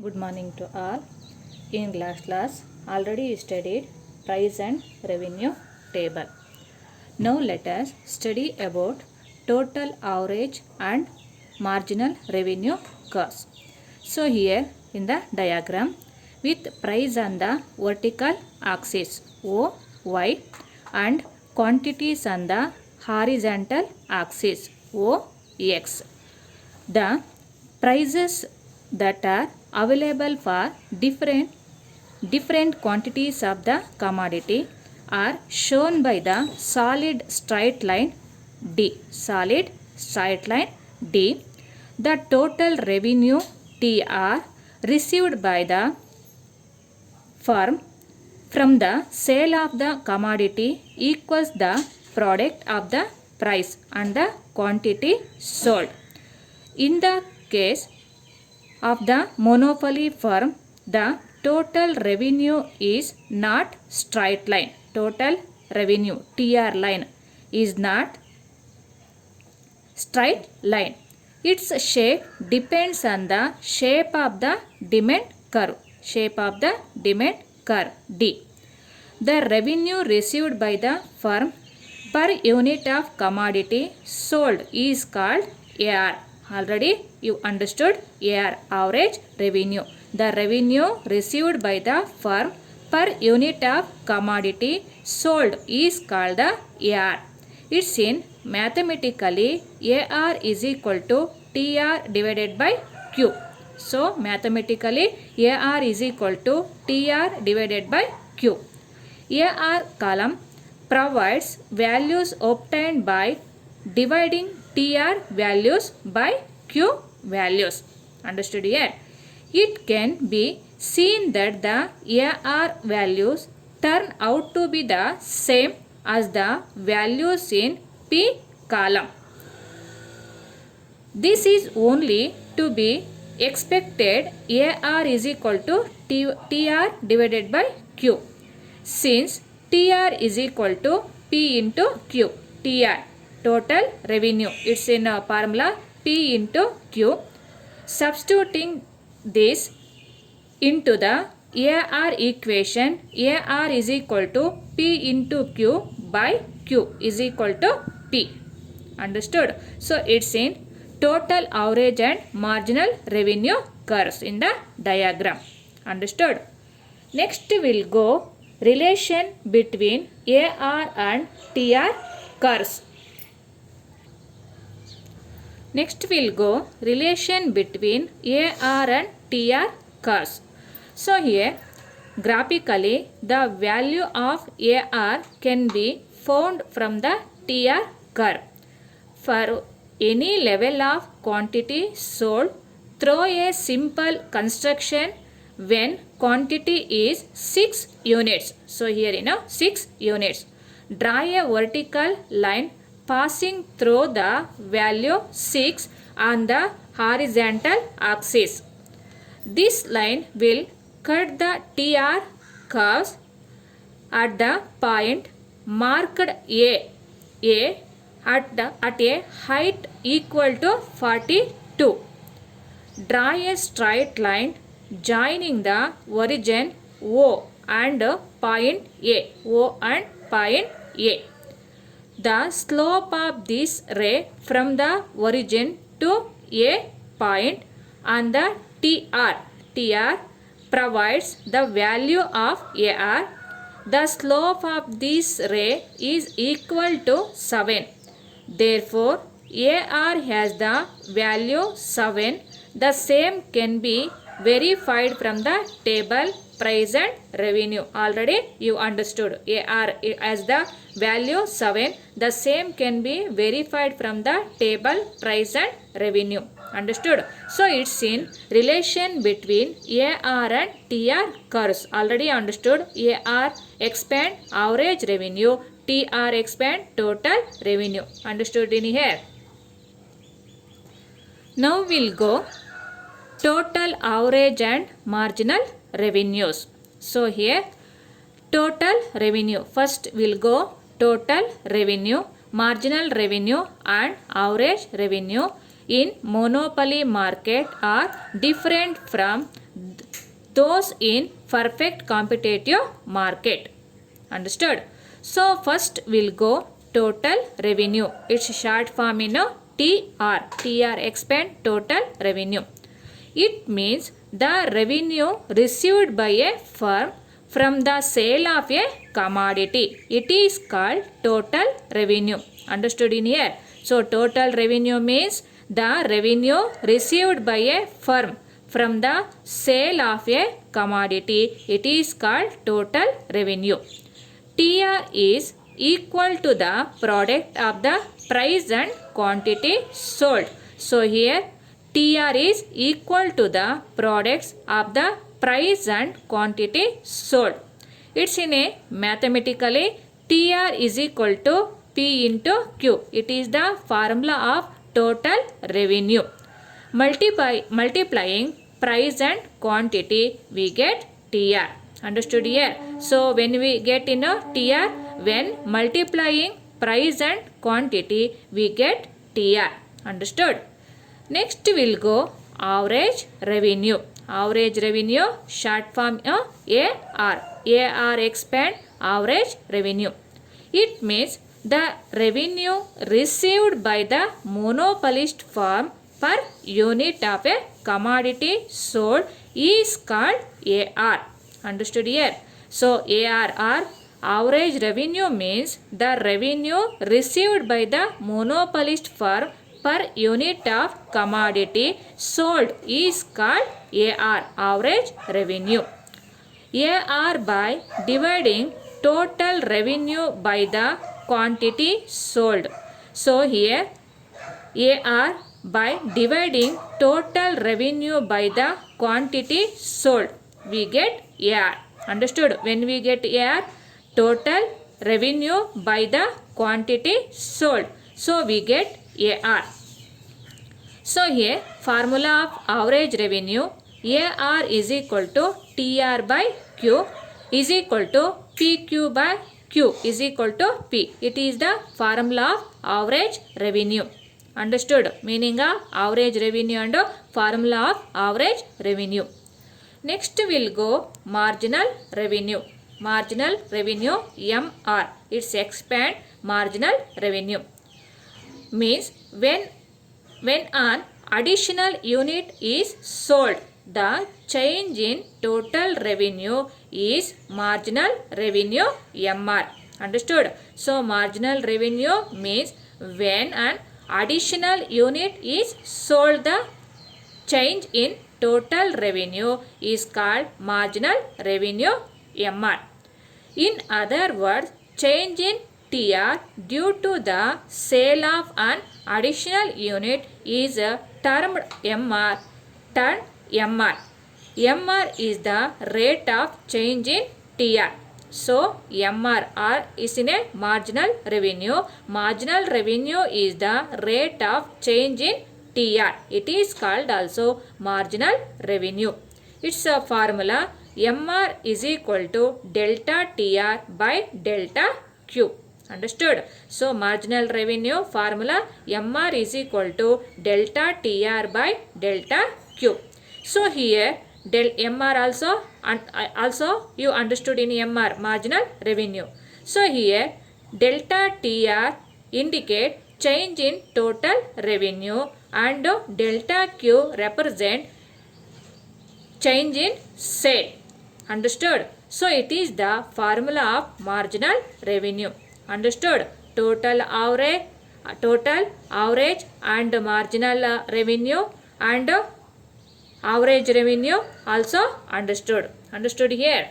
Good morning to all. In last class already studied price and revenue table. Now let us study about total average and marginal revenue curves. So here in the diagram with price on the vertical axis OY and quantities on the horizontal axis OX. The prices that are available for different quantities of the commodity are shown by the solid straight line D. Solid straight line D. The total revenue TR received by the firm from the sale of the commodity equals the product of the price and the quantity sold. In the case of the monopoly firm, the total revenue is not straight line. Total revenue TR line is not straight line. Its shape depends on the shape of the demand curve. Shape of the demand curve D. The revenue received by the firm per unit of commodity sold is called AR. Already you understood AR, average revenue. The revenue received by the firm per unit of commodity sold is called the AR. It's in mathematically AR is equal to TR divided by Q. So mathematically AR is equal to TR divided by Q. AR column provides values obtained by dividing TR values by Q values. Understood here? It can be seen that the AR values turn out to be the same as the values in P column. This is only to be expected. AR is equal to TR divided by Q. Since TR is equal to P into Q. TR, total revenue. It's in a formula P into Q. Substituting this into the AR equation, AR is equal to P into Q by Q is equal to P. Understood? So it's in total average and marginal revenue curves in the diagram. Understood? Next we'll go relation between AR and TR curves. Next we'll go relation between AR and TR curves. So here graphically the value of AR can be found from the TR curve. For any level of quantity sold through a simple construction when quantity is 6 units. So here 6 units. Draw a vertical line passing through the value 6 on the horizontal axis. This line will cut the TR curves at the point marked A at a height equal to 42. Draw a straight line joining the origin O and point A. O and point A. The slope of this ray from the origin to a point on the TR provides the value of AR. The slope of this ray is equal to 7. Therefore, AR has the value 7. The same can be verified from the table price and revenue. Already you understood AR as the value 7. The same can be verified from the table price and revenue. Understood? So it's in relation between AR and TR curves. Already understood. AR expand average revenue. TR expand total revenue. Understood in here? Now we'll go total average and marginal revenues. So here total revenue. First we'll go total revenue, marginal revenue and average revenue. in monopoly market are different from those in perfect competitive market. Understood? So first we'll go total revenue. It's short form in TR. TR expand total revenue. It means the revenue received by a firm from the sale of a commodity. It is called total revenue. Understood in here? So total revenue means the revenue received by a firm from the sale of a commodity. It is called total revenue. TR is equal to the product of the price and quantity sold. So here TR is equal to the products of the price and quantity sold. It's in a mathematically TR is equal to P into Q. It is the formula of total revenue. Multiplying price and quantity we get TR. Understood here? So when we get in a TR, when multiplying price and quantity we get TR. Understood? Next we'll go average revenue. Average revenue short form AR. AR expand average revenue. It means the revenue received by the monopolist firm per unit of a commodity sold is called AR. Understood here? So ARR, average revenue, means the revenue received by the monopolist firm per unit of commodity sold is called AR, average revenue. AR by dividing total revenue by the quantity sold. So here AR by dividing total revenue by the quantity sold we get AR. Understood? When we get AR, total revenue by the quantity sold. So we get AR. So here formula of average revenue, AR is equal to TR by Q is equal to PQ by Q is equal to P. It is the formula of average revenue. Understood? Meaning of average revenue and formula of average revenue. Next we'll go marginal revenue. Marginal revenue MR. It's expand marginal revenue. Means when an additional unit is sold, the change in total revenue is marginal revenue MR. Understood? So marginal revenue means when an additional unit is sold, the change in total revenue is called marginal revenue MR. In other words, change in TR due to the sale of an additional unit is termed MR. MR is the rate of change in TR. So MRR is in a marginal revenue. Marginal revenue is the rate of change in TR. It is called also marginal revenue. Its a formula MR is equal to delta TR by delta Q. Understood? So marginal revenue formula MR is equal to delta TR by delta Q. So here del MR also you understood in MR marginal revenue. So here delta TR indicate change in total revenue and delta Q represent change in sale. Understood? So it is the formula of marginal revenue. Understood? Total average and marginal revenue and average revenue also understood. Understood here?